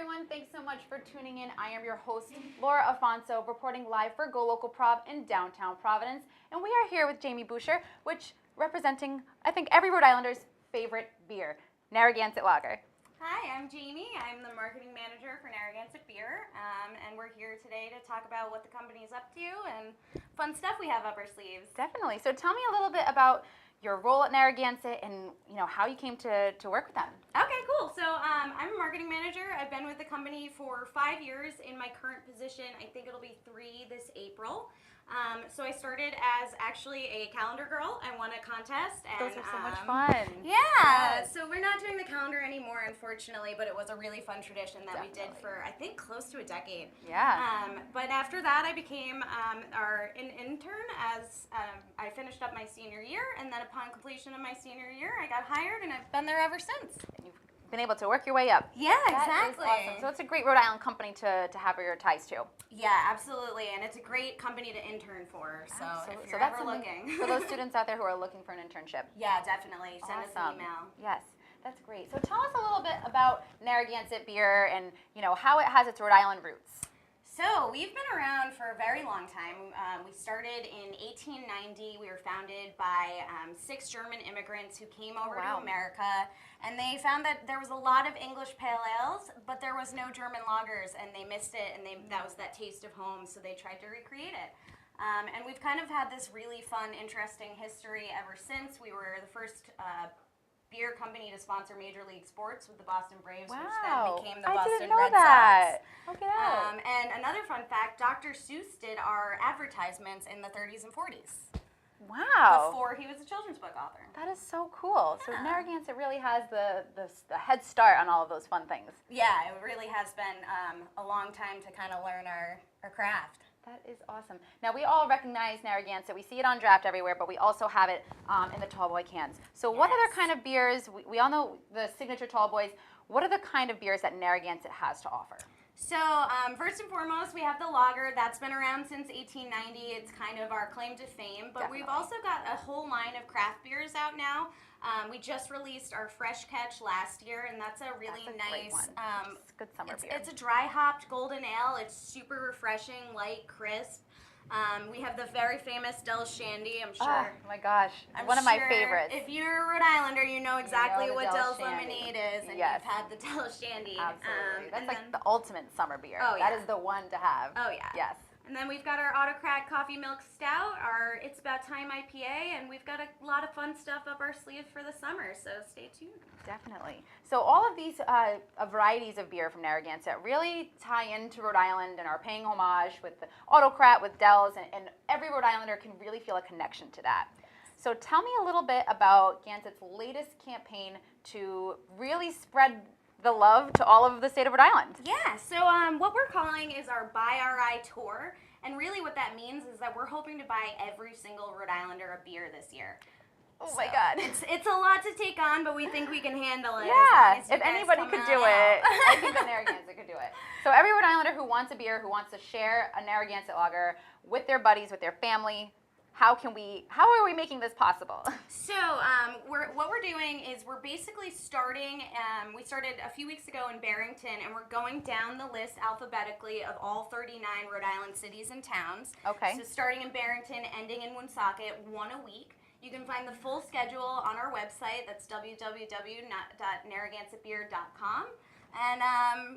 everyone. Thanks so much for tuning in. I am your host, Laura Afonso, reporting live for GoLocal Prov in downtown Providence. And we are here with Jamie Buscher, which representing, I think, every Rhode Islander's favorite beer, Narragansett Lager. Hi, I'm Jamie. I'm the marketing manager for Narragansett Beer, and we're here today to talk about what the company is up to and fun stuff we have up our sleeves. Definitely. So tell me a little bit about your role at Narragansett and how you came to work with them. Okay, cool. So I'm a marketing manager. I've been with the company for 5 years. In my current position, I think it'll be 3 this April. So I started as actually a calendar girl. I won a contest. And, those are so much fun. Yeah. Yes. So we're not doing the calendar anymore, unfortunately, but it was a really fun tradition that Definitely. we did for, I think, close to a decade. Yeah. But after that, I became an intern as I finished up my senior year, and then upon completion of my senior year, I got hired, and I've been there ever since. You've been able to work your way up. Yeah, That exactly. is awesome. So it's a great Rhode Island company to have your ties to. Yeah, absolutely, and it's a great company to intern for. So Absolutely. if you're that's ever something looking, for those students out there who are looking for an internship. yeah, definitely send us Awesome. an email. Yes, that's great. So tell us a little bit about Narragansett Beer and how it has its Rhode Island roots. So we've been around for a very long time. We started in 1890. We were founded by 6 German immigrants who came over to America, and they found that there was a lot of English pale ales, but there was no German lagers, and they missed it, and that was that taste of home, so they tried to recreate it. And we've kind of had this really fun, interesting history ever since. We were the first beer company to sponsor Major League Sports with the Boston Braves, which then became the Boston Red Sox. Okay. Wow. And another fun fact, Dr. Seuss did our advertisements in the 30s and 40s. Wow. Before he was a children's book author. That is so cool. Yeah. So Narragansett really has the head start on all of those fun things. Yeah, it really has been a long time to kind of learn our craft. That is awesome. Now, we all recognize Narragansett. We see it on draft everywhere, but we also have it in the tall boy cans. So what other kind of beers, we all know the signature tall boys, what are the kind of beers that Narragansett has to offer? So first and foremost, we have the lager. That's been around since 1890. It's kind of our claim to fame. But Definitely. We've also got a whole line of craft beers out now. We just released our Fresh Catch last year, and that's a really Great nice. one. It's good summer beer. It's a dry hopped golden ale. It's super refreshing, light, crisp. We have the very famous Del's Shandy. I'm sure. Oh my gosh, one of my favorites. If you're a Rhode Islander, you know exactly the what Del's Del's Shandy. lemonade is, and Yes. you've had the Del's Shandy. Absolutely. That's and like then- the ultimate summer beer. Oh, That yeah. is the one to have. Oh yeah. Yes. And then we've got our Autocrat Coffee Milk Stout, our It's About Time IPA, and we've got a lot of fun stuff up our sleeve for the summer, so stay tuned. Definitely. So all of these varieties of beer from Narragansett really tie into Rhode Island and are paying homage with the Autocrat, with Del's, and every Rhode Islander can really feel a connection to that. So tell me a little bit about Gansett's latest campaign to really spread the love to all of the state of Rhode Island. Yeah, so what we're calling is our Buy RI Tour, and really what that means is that we're hoping to buy every single Rhode Islander a beer this year. Oh my God. It's a lot to take on, but we think we can handle it. Yeah, as long as you if guys anybody come could on do out. it, I think that Narragansett could do it. So every Rhode Islander who wants a beer, who wants to share a Narragansett lager with their buddies, with their family, how are we making this possible? So what we're doing is we're basically starting, we started a few weeks ago in Barrington, and we're going down the list alphabetically of all 39 Rhode Island cities and towns. Okay. So starting in Barrington, ending in Woonsocket, one a week. You can find the full schedule on our website. That's www.narragansettbeer.com. And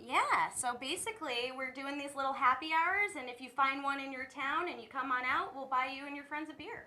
yeah, so basically we're doing these little happy hours, and if you find one in your town and you come on out, we'll buy you and your friends a beer.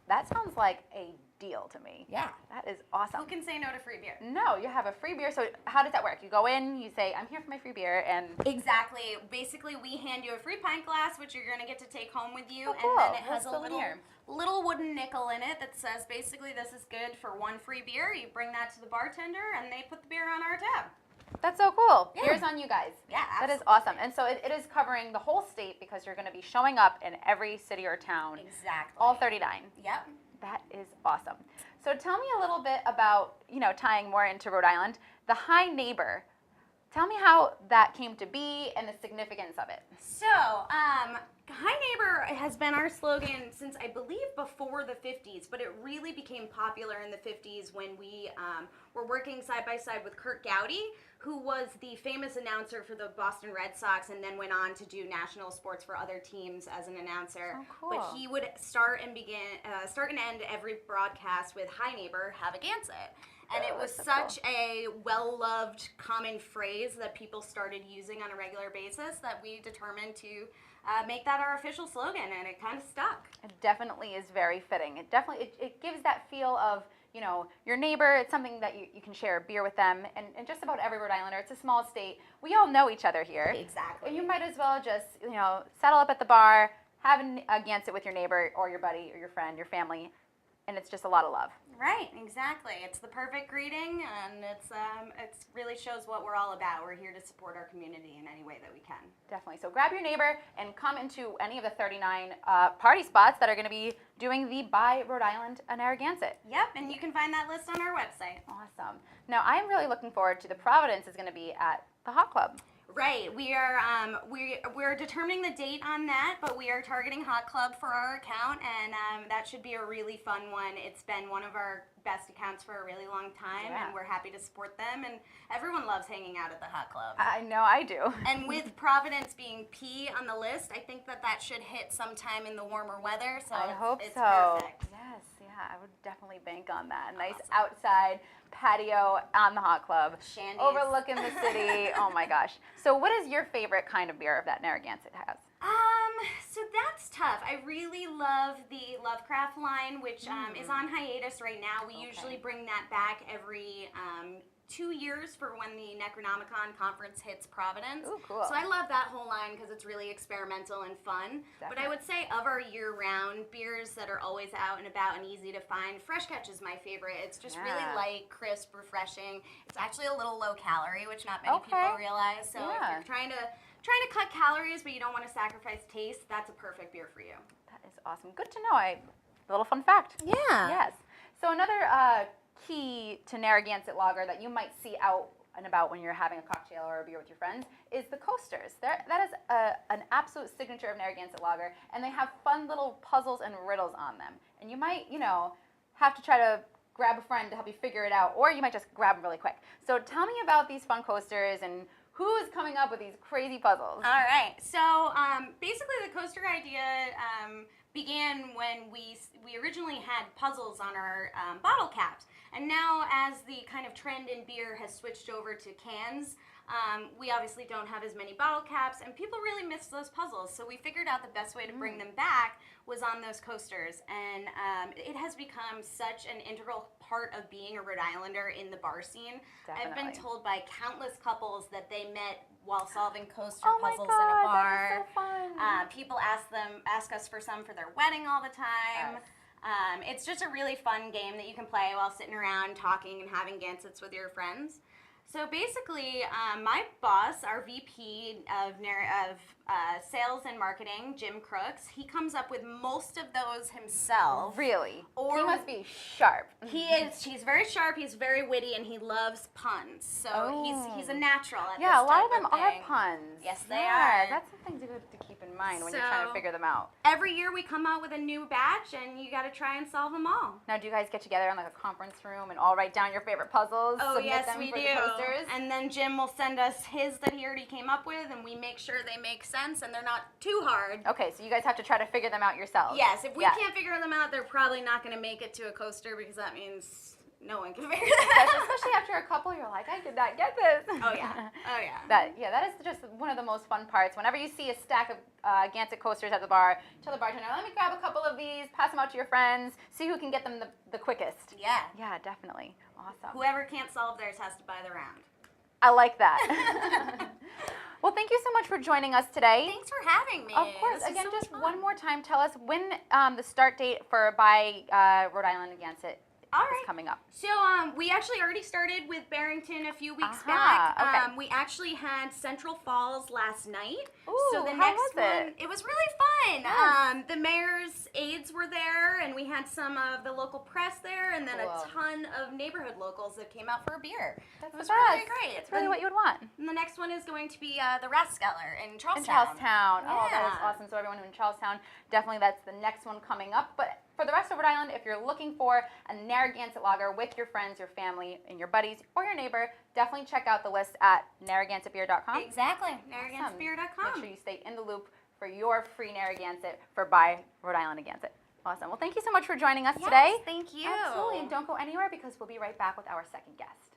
That sounds like a deal to me. Yeah. That is awesome. Who can say no to free beer? No, you have a free beer. So how does that work? You go in, you say, I'm here for my free beer, and Exactly. Basically, we hand you a free pint glass, which you're going to get to take home with you, Oh, cool. and then it What's has a the liner? little wooden nickel in it that says basically this is good for one free beer. You bring that to the bartender, and they put the beer on our tab. that's so cool. Yeah. Beer's on you guys. Yeah, That is absolutely. awesome. And so it is covering the whole state because you're going to be showing up in every city or town. Exactly. All 39. Yep. That is awesome. So tell me a little bit about, tying more into Rhode Island, the High Neighbor. Tell me how that came to be and the significance of it. So, Hi Neighbor has been our slogan since I believe before the 50s, but it really became popular in the 50s when we were working side by side with Kurt Gowdy, who was the famous announcer for the Boston Red Sox and then went on to do national sports for other teams as an announcer. Oh, cool. But he would start and end every broadcast with Hi Neighbor, have a Gansett. And it was such a well-loved common phrase that people started using on a regular basis that we determined to make that our official slogan, and it kind of stuck. It definitely is very fitting. It gives that feel of, you know, your neighbor. It's something that you can share a beer with them, and just about every Rhode Islander. It's a small state. We all know each other here. Exactly. And you might as well just, you know, settle up at the bar, have a Gansett with your neighbor or your buddy or your friend, your family, and it's just a lot of love. Right, exactly. It's the perfect greeting, and it's really shows what we're all about. We're here to support our community in any way that we can. Definitely. So grab your neighbor and come into any of the 39 party spots that are going to be doing the Buy Rhode Island Narragansett. Yep, and you can find that list on our website. Awesome. Now I'm really looking forward to the Providence is going to be at the Hot Club. Right, we're determining the date on that, but we are targeting Hot Club for our account, and that should be a really fun one. It's been one of our best accounts for a really long time, and we're happy to support them, and everyone loves hanging out at the Hot Club. I know I do. And with Providence being P on the list, I think that should hit sometime in the warmer weather, so I hope it's so. perfect. Yes, yeah, I would definitely bank on that. Nice outside patio on the Hot Club, Shandy's. overlooking the city. Oh my gosh. So what is your favorite kind of beer that Narragansett has? So that's tough. I really love the Lovecraft line, which is on hiatus right now. We usually bring that back every 2 years for when the Necronomicon conference hits Providence. Ooh, cool. So I love that whole line because it's really experimental and fun. Definitely. But I would say of our year-round beers that are always out and about and easy to find, Fresh Catch is my favorite. It's just really light, crisp, refreshing. It's actually a little low calorie, which not many people realize. So if you're trying to cut calories but you don't want to sacrifice taste, that's a perfect beer for you. That is awesome. Good to know. A little fun fact. Yeah. Yes. So another key to Narragansett lager that you might see out and about when you're having a cocktail or a beer with your friends is the coasters. That is an absolute signature of Narragansett lager, and they have fun little puzzles and riddles on them. And you might, you know, have to try to grab a friend to help you figure it out, or you might just grab them really quick. So tell me about these fun coasters and who's coming up with these crazy puzzles. All right. So basically the coaster idea began when we originally had puzzles on our bottle caps. And now as the kind of trend in beer has switched over to cans, we obviously don't have as many bottle caps, and people really miss those puzzles. So we figured out the best way to bring them back was on those coasters. And it has become such an integral part of being a Rhode Islander in the bar scene. Definitely. I've been told by countless couples that they met while solving coaster puzzles God, in a bar. That is so fun. People ask us for some for their wedding all the time. It's just a really fun game that you can play while sitting around talking and having Gansets with your friends. So basically, my boss, our VP of sales and marketing, Jim Crooks, he comes up with most of those himself. Really? Or he must be sharp. He's very sharp, he's very witty, and he loves puns. So he's a natural at this a lot of type them are puns. Yes, they are. That's something to keep in mind when you're trying to figure them out. Every year we come out with a new batch, and you got to try and solve them all. Now, do you guys get together in like a conference room and all write down your favorite puzzles? Oh, yes, them we for do. The coasters? And then Jim will send us his that he already came up with, and we make sure they make sense and they're not too hard. Okay, so you guys have to try to figure them out yourselves. Yes, if we can't figure them out, they're probably not going to make it to a coaster because that means no one can figure that out. Especially after a couple, you're like, I did not get this. Oh, yeah. Oh, yeah. That is just one of the most fun parts. Whenever you see a stack of Gansett coasters at the bar, tell the bartender, let me grab a couple of these, pass them out to your friends, see who can get them the quickest. Yeah. Yeah, definitely. Awesome. Whoever can't solve theirs has to buy the round. I like that. Well, thank you so much for joining us today. Thanks for having me. Of course. This Again, is so just much fun. one more time, tell us when the start date for Buy Rhode Island Gansett All is right. coming up? So we actually already started with Barrington a few weeks Aha, back. okay. We actually had Central Falls last night. Ooh, so the how next was it? one, it was really fun. Yes. The mayor's aides were there, and we had some of the local press there, and then Cool. a ton of neighborhood locals that came out for a beer. That's it was the really best. great. It's really what you would want. And the next one is going to be the Rathskeller in Charlestown. In Charlestown. Oh, that is Yeah. awesome. So everyone in Charlestown, definitely that's the next one coming up. But for the rest of Rhode Island, if you're looking for a Narragansett lager with your friends, your family, and your buddies, or your neighbor, definitely check out the list at narragansettbeer.com. Exactly. NarragansettBeer.com. Make sure you stay in the loop for your free Narragansett for Buy Rhode Island Agansett. Awesome. Well, thank you so much for joining us today. Thank you. Absolutely. And don't go anywhere because we'll be right back with our second guest.